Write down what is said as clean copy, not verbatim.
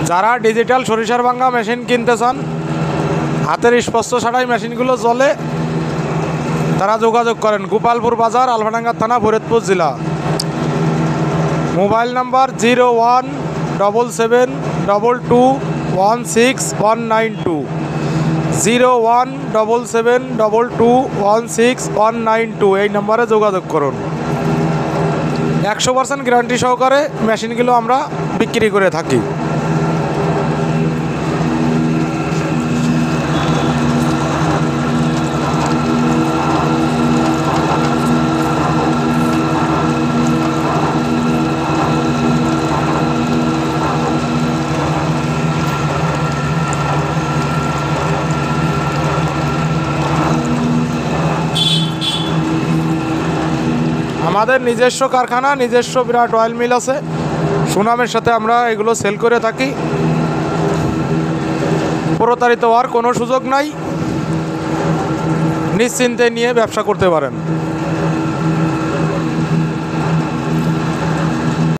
যারা ডিজিটাল সরিষার ভাঙ্গা মেশিন কিনতে চান, হাতের স্পর্শ ছাড়াই মেশিনগুলো চলে, তারা যোগাযোগ করেন। গোপালপুর বাজার, আলফাডাঙ্গা থানা, ফরিদপুর জেলা। Mobile number 017722161920, 017722161920। এই নাম্বারে যোগাযোগ করুন। 100% গ্যারান্টি সহকারে মেশিনগুলো আমরা বিক্রি করে থাকি। আমাদের নিজস্ব কারখানা, নিজস্ব বিরাট অয়েল মিল আছে। সুনামের সাথে আমরা এগুলো সেল করে থাকি। প্রতারিত হওয়ার কোনো সুযোগ নাই, নিশ্চিন্তে নিয়ে ব্যবসা করতে পারেন।